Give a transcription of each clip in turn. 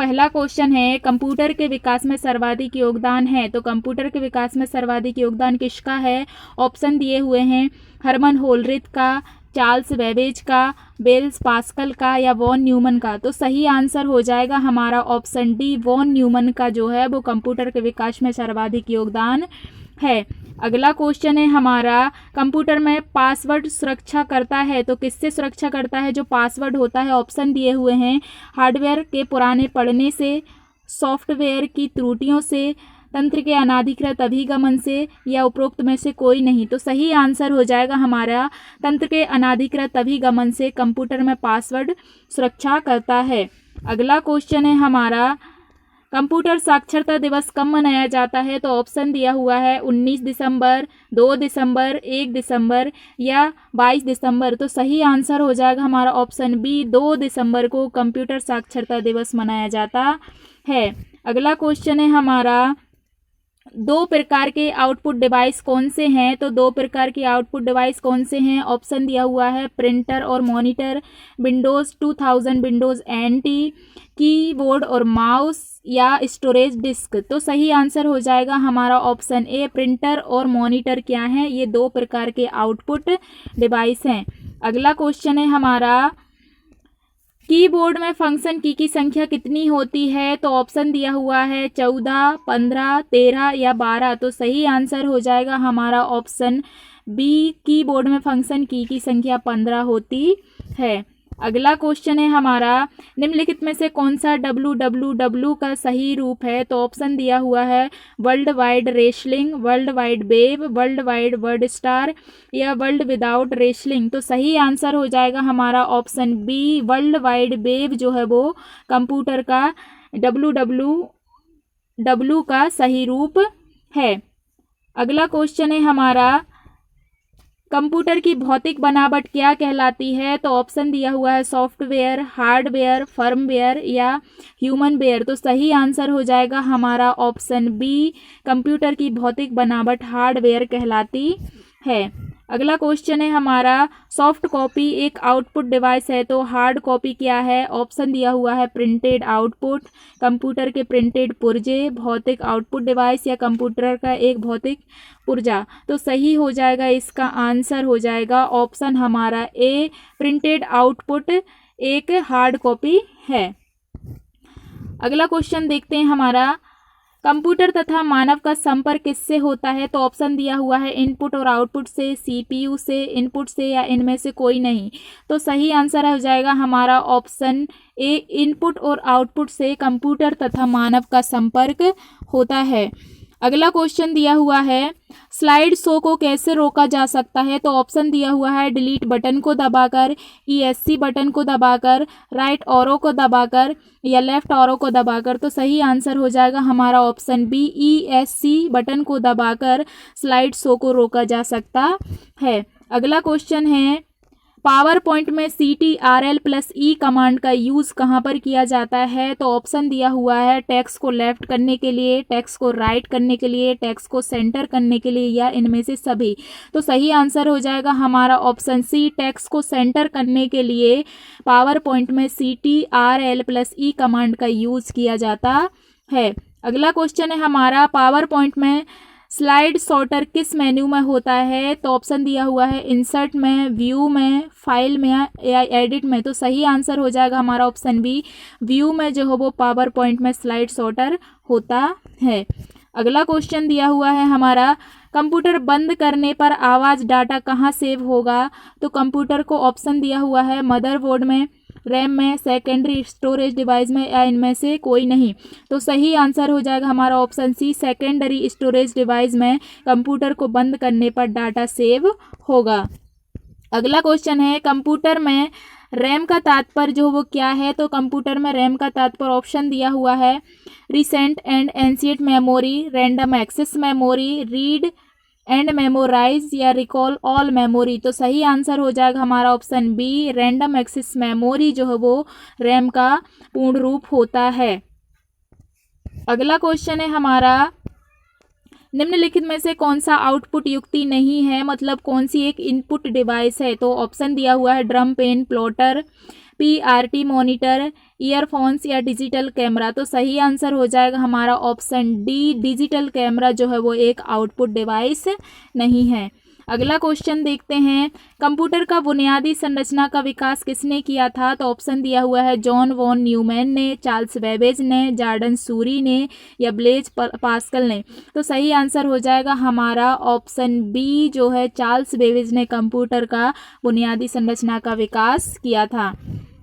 पहला क्वेश्चन है, कंप्यूटर के विकास में सर्वाधिक योगदान है, तो कंप्यूटर के विकास में सर्वाधिक योगदान किसका है? ऑप्शन दिए हुए हैं, हरमन होलरिथ का, चार्ल्स बेबेज का, बेल्स पास्कल का या वॉन न्यूमन का। तो सही आंसर हो जाएगा हमारा ऑप्शन डी, वॉन न्यूमन का जो है वो कंप्यूटर के विकास में सर्वाधिक योगदान है। अगला क्वेश्चन है हमारा, कंप्यूटर में पासवर्ड सुरक्षा करता है, तो किससे सुरक्षा करता है जो पासवर्ड होता है? ऑप्शन दिए हुए हैं, हार्डवेयर के पुराने पढ़ने से, सॉफ्टवेयर की त्रुटियों से, तंत्र के अनाधिकृत अभिगमन से या उपरोक्त में से कोई नहीं। तो सही आंसर हो जाएगा हमारा तंत्र के अनाधिकृत अभिगमन से कंप्यूटर में पासवर्ड सुरक्षा करता है। अगला क्वेश्चन है हमारा, कंप्यूटर साक्षरता दिवस कब मनाया जाता है? तो ऑप्शन दिया हुआ है 19 दिसंबर, 2 दिसंबर, 1 दिसंबर या 22 दिसंबर। तो सही आंसर हो जाएगा हमारा ऑप्शन बी, 2 दिसंबर को कंप्यूटर साक्षरता दिवस मनाया जाता है। अगला क्वेश्चन है हमारा, दो प्रकार के आउटपुट डिवाइस कौन से हैं? तो दो प्रकार के आउटपुट डिवाइस कौन से हैं? ऑप्शन दिया हुआ है, प्रिंटर और monitor, Windows 2000, Windows NT, keyboard और माउस या स्टोरेज डिस्क। तो सही आंसर हो जाएगा हमारा ऑप्शन ए, प्रिंटर और मॉनिटर क्या हैं? ये दो प्रकार के आउटपुट डिवाइस हैं। अगला क्वेश्चन है हमारा, कीबोर्ड में फंक्शन की संख्या कितनी होती है? तो ऑप्शन दिया हुआ है 14, 15, 13 या 12। तो सही आंसर हो जाएगा हमारा ऑप्शन बी, कीबोर्ड में फंक्शन की संख्या 15 होती है। अगला क्वेश्चन है हमारा, निम्नलिखित में से कौन सा www का सही रूप है? तो ऑप्शन दिया हुआ है, world wide wrestling, world wide web, world wide word star या वर्ल्ड विदाउट रेसलिंग। तो सही आंसर हो जाएगा हमारा option B, world wide web जो है वो कंप्यूटर का www का सही रूप है। अगला क्वेश्चन है हमारा, कंप्यूटर की भौतिक बनावट क्या कहलाती है? तो ऑप्शन दिया हुआ है, सॉफ्टवेयर, हार्डवेयर, फर्मवेयर या ह्यूमनवेयर। तो सही आंसर हो जाएगा हमारा ऑप्शन बी, कंप्यूटर की भौतिक बनावट हार्डवेयर कहलाती है। अगला क्वेश्चन है हमारा, सॉफ्ट कॉपी एक आउटपुट डिवाइस है, तो हार्ड कॉपी क्या है? ऑप्शन दिया हुआ है, प्रिंटेड आउटपुट, कंप्यूटर के प्रिंटेड पुर्जे, भौतिक आउटपुट डिवाइस या कंप्यूटर का एक भौतिक पुर्जा। तो सही हो जाएगा, इसका आंसर हो जाएगा ऑप्शन हमारा ए, प्रिंटेड आउटपुट एक हार्ड कॉपी है। अगला क्वेश्चन देखते हैं हमारा, कंप्यूटर तथा मानव का संपर्क किससे होता है? तो ऑप्शन दिया हुआ है, इनपुट और आउटपुट से, सीपीयू से, इनपुट से या इनमें से कोई नहीं। तो सही आंसर हो जाएगा हमारा ऑप्शन ए, इनपुट और आउटपुट से कंप्यूटर तथा मानव का संपर्क होता है। अगला क्वेश्चन दिया हुआ है, स्लाइड शो को कैसे रोका जा सकता है? तो ऑप्शन दिया हुआ है, डिलीट बटन को दबाकर, ESC बटन को दबाकर, राइट ऑरो को दबाकर या लेफ्ट ऑरो को दबाकर। तो सही आंसर हो जाएगा हमारा ऑप्शन बी, ESC बटन को दबाकर स्लाइड शो को रोका जा सकता है। अगला क्वेश्चन है, पावर पॉइंट में CTRL+E कमांड का यूज़ कहाँ पर किया जाता है? तो ऑप्शन दिया हुआ है, टेक्स्ट को लेफ्ट करने के लिए, टेक्स्ट को राइट करने के लिए, टेक्स्ट को सेंटर करने के लिए या इनमें से सभी। तो सही आंसर हो जाएगा हमारा ऑप्शन सी, टेक्स्ट को सेंटर करने के लिए पावर पॉइंट में CTRL+E कमांड का यूज़ किया जाता है। अगला क्वेश्चन है हमारा, पावर पॉइंट में स्लाइड सॉर्टर किस मेन्यू में होता है? तो ऑप्शन दिया हुआ है, इंसर्ट में, व्यू में, फाइल में या एडिट में। तो सही आंसर हो जाएगा हमारा ऑप्शन बी, व्यू में जो है वो पावर पॉइंट में स्लाइड सॉर्टर होता है। अगला क्वेश्चन दिया हुआ है हमारा, कंप्यूटर बंद करने पर आवाज़ डाटा कहाँ सेव होगा? तो कंप्यूटर को ऑप्शन दिया हुआ है, मदरबोर्ड में, रैम में, सेकेंडरी स्टोरेज डिवाइस में या इनमें से कोई नहीं। तो सही आंसर हो जाएगा हमारा option C, secondary storage device में कंप्यूटर को बंद करने पर डाटा सेव होगा। अगला क्वेश्चन है, कंप्यूटर में रैम का तात्पर्य जो वो क्या है? तो कंप्यूटर में रैम का तात्पर्य ऑप्शन दिया हुआ है, recent and ancient memory, random access memory, read and memorise या रिकॉल ऑल मेमोरी। तो सही आंसर हो जाएगा हमारा option B, random access memory जो है वो रैम का पूर्ण रूप होता है। अगला क्वेश्चन है हमारा, निम्नलिखित में से कौन सा आउटपुट युक्ति नहीं है, मतलब कौन सी एक इनपुट डिवाइस है? तो ऑप्शन दिया हुआ है, drum pen, plotter, PRT monitor, earphones या डिजिटल कैमरा। तो सही आंसर हो जाएगा हमारा ऑप्शन डी, डिजिटल कैमरा जो है वो एक आउटपुट डिवाइस नहीं है। अगला क्वेश्चन देखते हैं, कंप्यूटर का बुनियादी संरचना का विकास किसने किया था? तो ऑप्शन दिया हुआ है जॉन वॉन न्यूमैन ने, चार्ल्स बेबेज ने, जॉर्डन सूरी ने या ब्लेज पास्कल ने। तो सही आंसर हो जाएगा हमारा ऑप्शन बी जो है चार्ल्स बेबेज ने कंप्यूटर का बुनियादी संरचना का विकास किया था।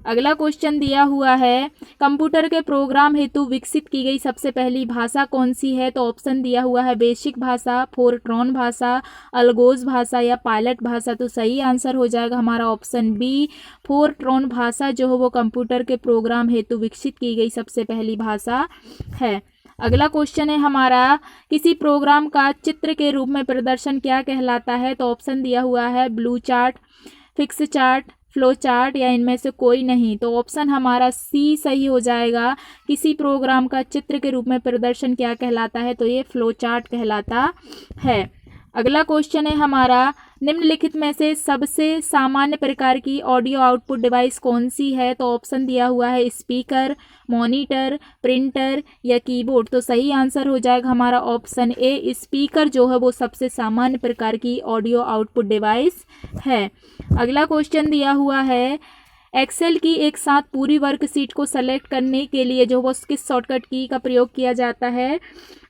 अगला क्वेश्चन दिया हुआ है, कंप्यूटर के प्रोग्राम हेतु विकसित की गई सबसे पहली भाषा कौन सी है? तो ऑप्शन दिया हुआ है बेसिक भाषा, फोरट्रॉन भाषा, अल्गोज भाषा या पायलट भाषा। तो सही आंसर हो जाएगा हमारा ऑप्शन बी, फोरट्रॉन भाषा जो है वो कंप्यूटर के प्रोग्राम हेतु विकसित की गई सबसे पहली भाषा है। अगला क्वेश्चन है हमारा, किसी प्रोग्राम का चित्र के रूप में प्रदर्शन क्या कहलाता है? तो ऑप्शन दिया हुआ है blue chart, fix chart, flow chart या इनमें से कोई नहीं। तो ऑप्शन हमारा सी सही हो जाएगा, किसी प्रोग्राम का चित्र के रूप में प्रदर्शन क्या कहलाता है? तो ये फ्लो चार्ट कहलाता है। अगला क्वेश्चन है हमारा, निम्नलिखित में से सबसे सामान्य प्रकार की ऑडियो आउटपुट डिवाइस कौन सी है? तो ऑप्शन दिया हुआ है स्पीकर, मॉनिटर, प्रिंटर या कीबोर्ड। तो सही आंसर हो जाएगा हमारा ऑप्शन ए, स्पीकर जो है वो सबसे सामान्य प्रकार की ऑडियो आउटपुट डिवाइस है। अगला क्वेश्चन दिया हुआ है, एक्सेल की एक साथ पूरी वर्कशीट को सेलेक्ट करने के लिए जो वो किस शॉर्टकट की का प्रयोग किया जाता है?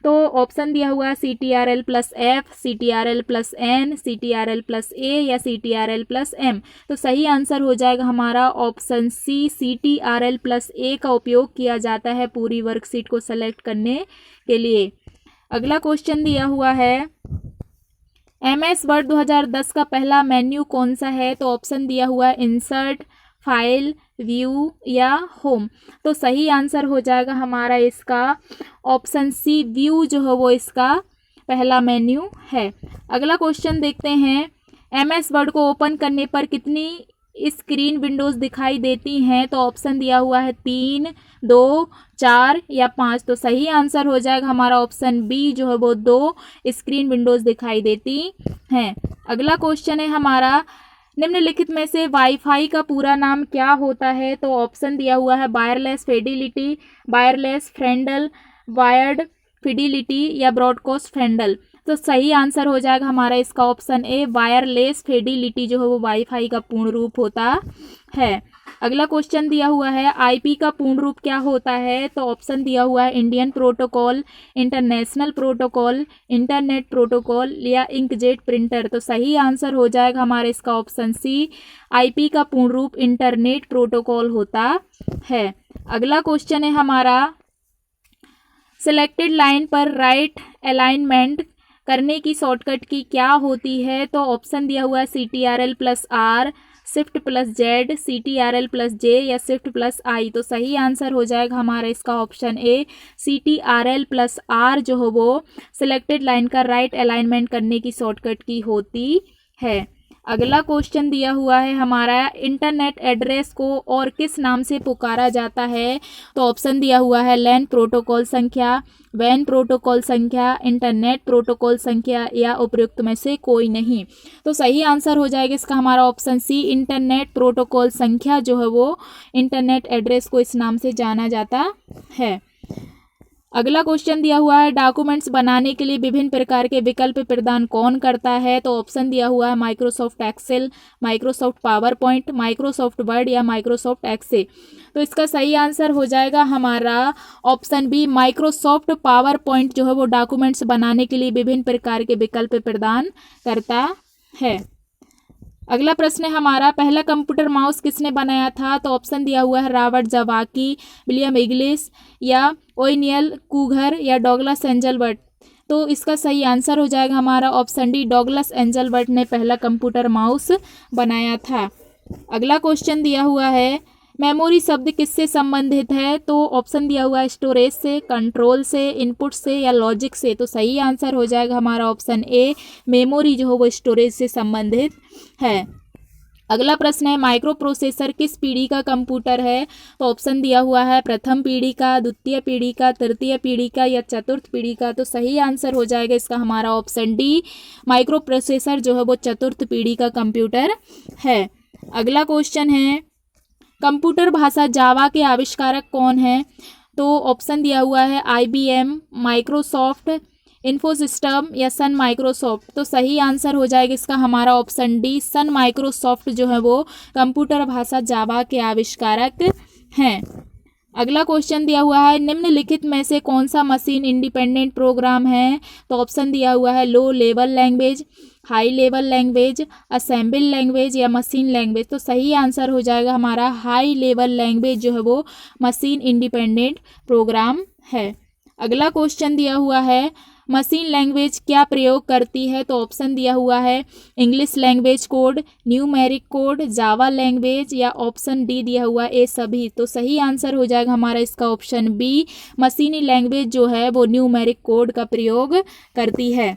तो ऑप्शन दिया हुआ है CTRL+F, CTRL+N, CTRL+A या CTRL+M। तो सही आंसर हो जाएगा हमारा ऑप्शन सी, CTRL+A का उपयोग किया जाता है पूरी वर्कशीट को सेलेक्ट करने के लिए। अगला क्वेश्चन दिया हुआ है, MS वर्ड 2010 का पहला मेन्यू कौन सा है? तो ऑप्शन दिया हुआ है इंसर्ट, फाइल, व्यू या होम। तो सही आंसर हो जाएगा हमारा इसका ऑप्शन सी, व्यू जो है वो इसका पहला मेन्यू है। अगला क्वेश्चन देखते हैं, MS वर्ड को ओपन करने पर कितनी स्क्रीन विंडोज़ दिखाई देती हैं? तो ऑप्शन दिया हुआ है 3, 2, 4 या 5। तो सही आंसर हो जाएगा हमारा ऑप्शन बी जो है वो 2 स्क्रीन विंडोज़ दिखाई देती हैं। अगला क्वेश्चन है हमारा, निम्नलिखित में से वाईफाई का पूरा नाम क्या होता है? तो ऑप्शन दिया हुआ है wireless fidelity, wireless friendly, wired fidelity या ब्रॉडकास्ट फ्रेंडल। तो सही आंसर हो जाएगा हमारा इसका ऑप्शन ए, वायरलेस फिडिलिटी जो है वो वाईफाई का पूर्ण रूप होता है। अगला क्वेश्चन दिया हुआ है, आईपी का पूर्ण रूप क्या होता है? तो ऑप्शन दिया हुआ है Indian protocol, international protocol, internet protocol या इंकजेट प्रिंटर। तो सही आंसर हो जाएगा हमारा इसका ऑप्शन सी, आईपी का पूर्ण रूप इंटरनेट प्रोटोकॉल होता है। अगला क्वेश्चन है हमारा, सिलेक्टेड लाइन पर राइट अलाइनमेंट करने की शॉर्टकट की क्या होती है? तो ऑप्शन दिया हुआ है CTRL+R, Shift+Z, CTRL+J या Shift+I। तो सही आंसर हो जाएगा हमारा इसका ऑप्शन ए, CTRL+R जो हो वो सिलेक्टेड लाइन का राइट अलाइनमेंट करने की शॉर्टकट की होती है। अगला क्वेश्चन दिया हुआ है हमारा, इंटरनेट एड्रेस को और किस नाम से पुकारा जाता है? तो ऑप्शन दिया हुआ है लैन प्रोटोकॉल संख्या, वैन प्रोटोकॉल संख्या, इंटरनेट प्रोटोकॉल संख्या या उपयुक्त में से कोई नहीं। तो सही आंसर हो जाएगा इसका हमारा ऑप्शन सी, इंटरनेट प्रोटोकॉल संख्या जो है वो इंटरनेट एड्रेस को इस नाम से जाना जाता है। अगला क्वेश्चन दिया हुआ है, डॉक्यूमेंट्स बनाने के लिए विभिन्न प्रकार के विकल्प प्रदान कौन करता है? तो ऑप्शन दिया हुआ है Microsoft Excel, Microsoft PowerPoint, Microsoft Word या माइक्रोसॉफ्ट एक्सेल। तो इसका सही आंसर हो जाएगा हमारा option B, Microsoft PowerPoint जो है वो डॉक्यूमेंट्स बनाने के लिए विभिन्न प्रकार के विकल्प प्रदान करता है। अगला प्रश्न है हमारा, पहला कंप्यूटर माउस किसने बनाया था? तो ऑप्शन दिया हुआ है रॉबर्ट ज़वाकी, विलियम इंग्लिश या ओनियल कूगर या डॉगलस एंजलबर्ट। तो इसका सही आंसर हो जाएगा हमारा ऑप्शन डी, डॉगलस एंजलबर्ट ने पहला कंप्यूटर माउस बनाया था। अगला क्वेश्चन दिया हुआ है, मेमोरी शब्द किससे संबंधित है? तो ऑप्शन दिया हुआ है स्टोरेज से, कंट्रोल से, इनपुट से या लॉजिक से। तो सही आंसर हो जाएगा हमारा ऑप्शन ए, मेमोरी जो है वो स्टोरेज से संबंधित है। अगला प्रश्न है, माइक्रो प्रोसेसर किस पीढ़ी का कंप्यूटर है? तो ऑप्शन दिया हुआ है प्रथम पीढ़ी का, द्वितीय पीढ़ी का, तृतीय पीढ़ी का या चतुर्थ पीढ़ी का। तो सही आंसर हो जाएगा इसका हमारा ऑप्शन डी, माइक्रो प्रोसेसर जो है वो चतुर्थ पीढ़ी का कंप्यूटर है। अगला क्वेश्चन है, कंप्यूटर भाषा जावा के आविष्कारक कौन है? तो ऑप्शन दिया हुआ है IBM, माइक्रोसॉफ्ट, इन्फोसिस्टम या सन माइक्रोसॉफ्ट। तो सही आंसर हो जाएगा इसका हमारा ऑप्शन डी, सन माइक्रोसॉफ्ट जो है वो कंप्यूटर भाषा जावा के आविष्कारक हैं। अगला क्वेश्चन दिया हुआ है, निम्नलिखित में से कौन सा मशीन इंडिपेंडेंट प्रोग्राम है? तो ऑप्शन दिया हुआ है low level language, high level language, assemble language या मशीन लैंग्वेज। तो सही आंसर हो जाएगा हमारा हाई लेवल लैंग्वेज जो है वो मशीन इंडिपेंडेंट प्रोग्राम है। अगला क्वेश्चन दिया हुआ है, मशीन लैंग्वेज क्या प्रयोग करती है? तो ऑप्शन दिया हुआ है English language code, numeric code, Java language या ऑप्शन डी दिया हुआ ए सभी। तो सही आंसर हो जाएगा हमारा इसका ऑप्शन बी, मशीनी लैंग्वेज जो है वो न्यूमेरिक कोड का प्रयोग करती है।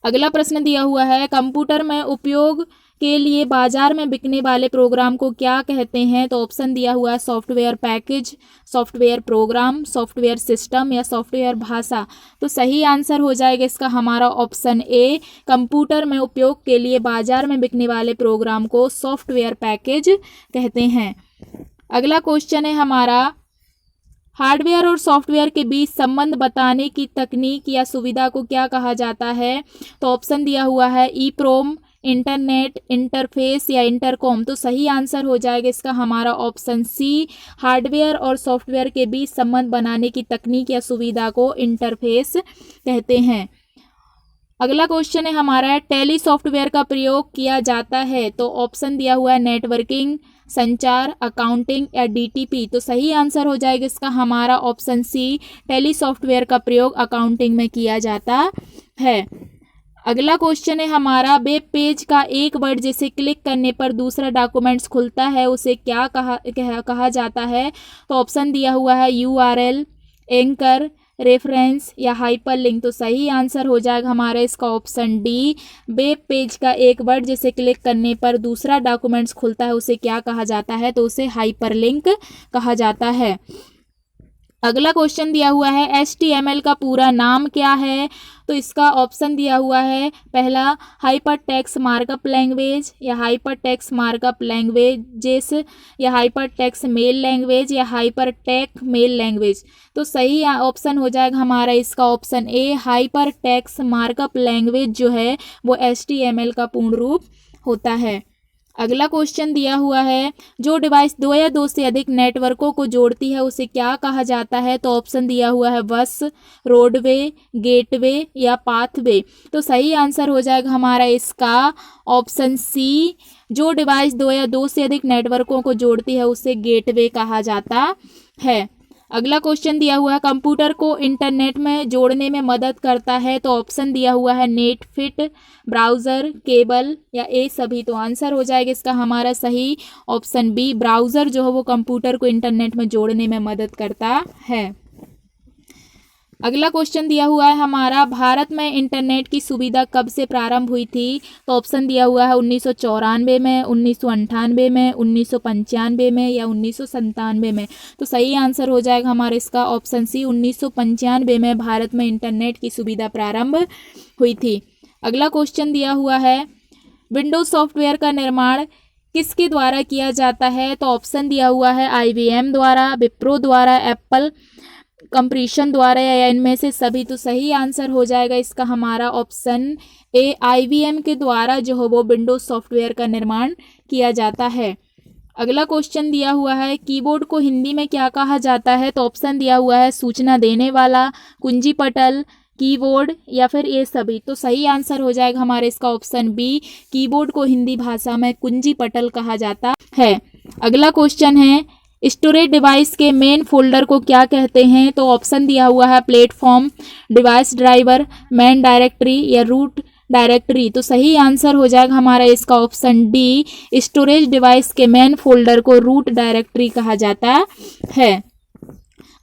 अगला प्रश्न दिया हुआ है, कंप्यूटर में उपयोग के लिए बाजार में बिकने वाले प्रोग्राम को क्या कहते हैं? तो ऑप्शन दिया हुआ है software package, software program, software system या सॉफ्टवेयर भाषा। तो सही आंसर हो जाएगा इसका हमारा ऑप्शन ए, कंप्यूटर में उपयोग के लिए बाजार में बिकने वाले प्रोग्राम को सॉफ्टवेयर पैकेज कहते हैं। अगला क्वेश्चन है हमारा, हार्डवेयर और सॉफ्टवेयर के बीच संबंध बताने की तकनीक या सुविधा को क्या कहा जाता है? तो ऑप्शन दिया हुआ है ईप्रोम, इंटरनेट, इंटरफेस या इंटरकॉम। तो सही आंसर हो जाएगा इसका हमारा ऑप्शन सी, हार्डवेयर और सॉफ्टवेयर के बीच संबंध बनाने की तकनीक या सुविधा को इंटरफेस कहते हैं। अगला क्वेश्चन है हमारा, टेली सॉफ्टवेयर का प्रयोग किया जाता है? तो ऑप्शन दिया हुआ है नेटवर्किंग, संचार, अकाउंटिंग या DTP। तो सही आंसर हो जाएगा इसका हमारा ऑप्शन सी, टेली सॉफ्टवेयर का प्रयोग अकाउंटिंग में किया जाता है। अगला क्वेश्चन है हमारा, वेब पेज का एक वर्ड जिसे क्लिक करने पर दूसरा डॉक्यूमेंट्स खुलता है उसे क्या कहा जाता है? तो ऑप्शन दिया हुआ है URL, एंकर, रेफरेंस या हाइपरलिंक। तो सही आंसर हो जाएगा हमारा इसका ऑप्शन डी, वेब पेज का एक वर्ड जिसे क्लिक करने पर दूसरा डॉक्यूमेंट्स खुलता है उसे क्या कहा जाता है? तो उसे हाइपरलिंक कहा जाता है। अगला क्वेश्चन दिया हुआ है, HTML का पूरा नाम क्या है? तो इसका ऑप्शन दिया हुआ है पहला हाइपर टेक्स्ट मार्कअप लैंग्वेज या हाइपर टेक्स्ट मार्कअप लैंग्वेजेस या हाइपर टेक्स्ट मेल लैंग्वेज या हाइपर टेक्स्ट मेल लैंग्वेज। तो सही ऑप्शन हो जाएगा हमारा इसका option A, hyper text markup language जो है वो HTML का पूर्ण रूप होता है। अगला क्वेश्चन दिया हुआ है, जो डिवाइस दो या दो से अधिक नेटवर्कों को जोड़ती है उसे क्या कहा जाता है? तो ऑप्शन दिया हुआ है बस, रोडवे, गेटवे या पाथवे। तो सही आंसर हो जाएगा हमारा इसका ऑप्शन सी, जो डिवाइस दो या दो से अधिक नेटवर्कों को जोड़ती है उसे गेटवे कहा जाता है। अगला क्वेश्चन दिया हुआ है, कंप्यूटर को इंटरनेट में जोड़ने में मदद करता है? तो ऑप्शन दिया हुआ है नेट फिट, ब्राउज़र, केबल या ए सभी। तो आंसर हो जाएगा इसका हमारा सही ऑप्शन बी, ब्राउज़र जो है वो कंप्यूटर को इंटरनेट में जोड़ने में मदद करता है। अगला क्वेश्चन दिया हुआ है हमारा, भारत में इंटरनेट की सुविधा कब से प्रारंभ हुई थी? तो ऑप्शन दिया हुआ है 1994 में, 1998 में, 1995 में या 1997 में। तो सही आंसर हो जाएगा हमारा इसका ऑप्शन सी, 1995 में भारत में इंटरनेट की सुविधा प्रारंभ हुई थी। अगला क्वेश्चन दिया हुआ है, विंडोज सॉफ्टवेयर का निर्माण किसके द्वारा किया जाता है? तो ऑप्शन दिया हुआ है IBM द्वारा, विप्रो द्वारा, एप्पल कंप्रीशन द्वारा या इनमें से सभी। तो सही आंसर हो जाएगा इसका हमारा ऑप्शन ए, IBM के द्वारा जो है वो विंडोज सॉफ्टवेयर का निर्माण किया जाता है। अगला क्वेश्चन दिया हुआ है, कीबोर्ड को हिंदी में क्या कहा जाता है? तो ऑप्शन दिया हुआ है सूचना देने वाला, कुंजी पटल, कीबोर्ड या फिर ये सभी। तो सही आंसर हो जाएगा हमारे इसका ऑप्शन बी, कीबोर्ड को हिंदी भाषा में कुंजी पटल कहा जाता है। अगला क्वेश्चन है, स्टोरेज डिवाइस के मेन फोल्डर को क्या कहते हैं? तो ऑप्शन दिया हुआ है platform, device driver, main directory या रूट डायरेक्टरी। तो सही आंसर हो जाएगा हमारा इसका ऑप्शन डी, स्टोरेज डिवाइस के मेन फोल्डर को रूट डायरेक्टरी कहा जाता है।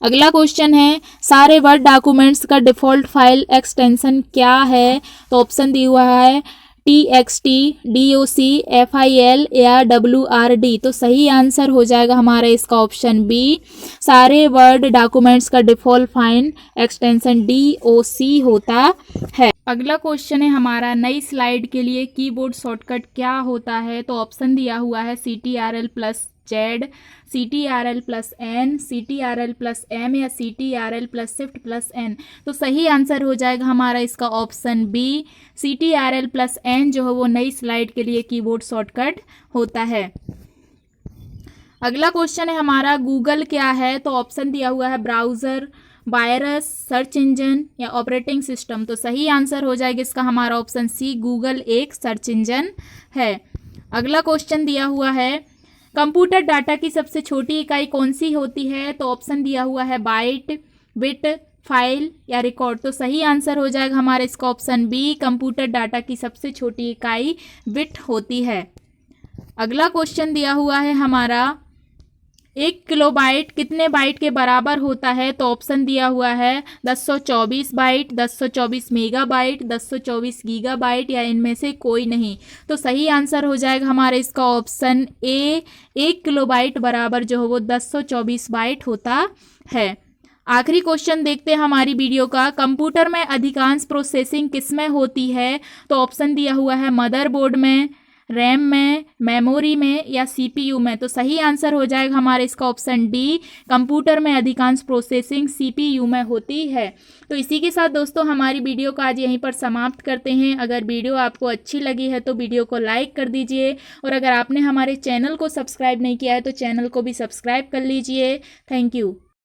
अगला क्वेश्चन है, सारे वर्ड डॉक्यूमेंट्स का डिफ़ॉल्ट फाइल एक्सटेंशन क्या है? तो ऑप्शन दिया हुआ है TXT, DOC, FIL या WRD। तो सही आंसर हो जाएगा हमारा इसका ऑप्शन बी, सारे वर्ड डॉक्यूमेंट्स का डिफ़ॉल्ट फाइल एक्सटेंशन DOC होता है। अगला क्वेश्चन है हमारा, नई स्लाइड के लिए कीबोर्ड शॉर्टकट क्या होता है? तो ऑप्शन दिया हुआ है CTRL+ Z, CTRL plus N, CTRL plus M या CTRL plus shift plus N. तो सही आंसर हो जाएगा हमारा इसका option B, CTRL plus N जो है वो नई स्लाइड के लिए कीबोर्ड शॉर्टकट होता है। अगला क्वेश्चन है हमारा, गूगल क्या है? तो ऑप्शन दिया हुआ है ब्राउज़र, वायरस, सर्च इंजन या ऑपरेटिंग सिस्टम। तो सही आंसर हो जाएगा इसका हमारा ऑप्शन सी, गूगल एक सर्च इंजन है। अगला क्वेश्चन दिया हुआ है, कंप्यूटर डाटा की सबसे छोटी इकाई कौन सी होती है? तो ऑप्शन दिया हुआ है बाइट, बिट, फाइल या रिकॉर्ड। तो सही आंसर हो जाएगा हमारा इसका ऑप्शन बी, कंप्यूटर डाटा की सबसे छोटी इकाई बिट होती है। अगला क्वेश्चन दिया हुआ है हमारा, 1 किलोबाइट कितने बाइट के बराबर होता है? तो ऑप्शन दिया हुआ है 1024 बाइट, 1024 मेगाबाइट, 1024 गीगाबाइट या इनमें से कोई नहीं। तो सही आंसर हो जाएगा हमारा इसका ऑप्शन ए, 1 किलोबाइट बराबर जो है वो 1024 बाइट होता है। आखिरी क्वेश्चन देखते हैं हमारी वीडियो का, कंप्यूटर में अधिकांश प्रोसेसिंग किस में होती है? तो ऑप्शन दिया हुआ है मदरबोर्ड में, रैम में, मेमोरी में या CPU में। तो सही आंसर हो जाएगा हमारा इसका ऑप्शन डी, कंप्यूटर में अधिकांश प्रोसेसिंग CPU में होती है। तो इसी के साथ दोस्तों हमारी वीडियो को आज यहीं पर समाप्त करते हैं। अगर वीडियो आपको अच्छी लगी है तो वीडियो को लाइक कर दीजिए, और अगर आपने हमारे चैनल को सब्सक्राइब नहीं किया है तो चैनल को भी सब्सक्राइब कर लीजिए। Thank you.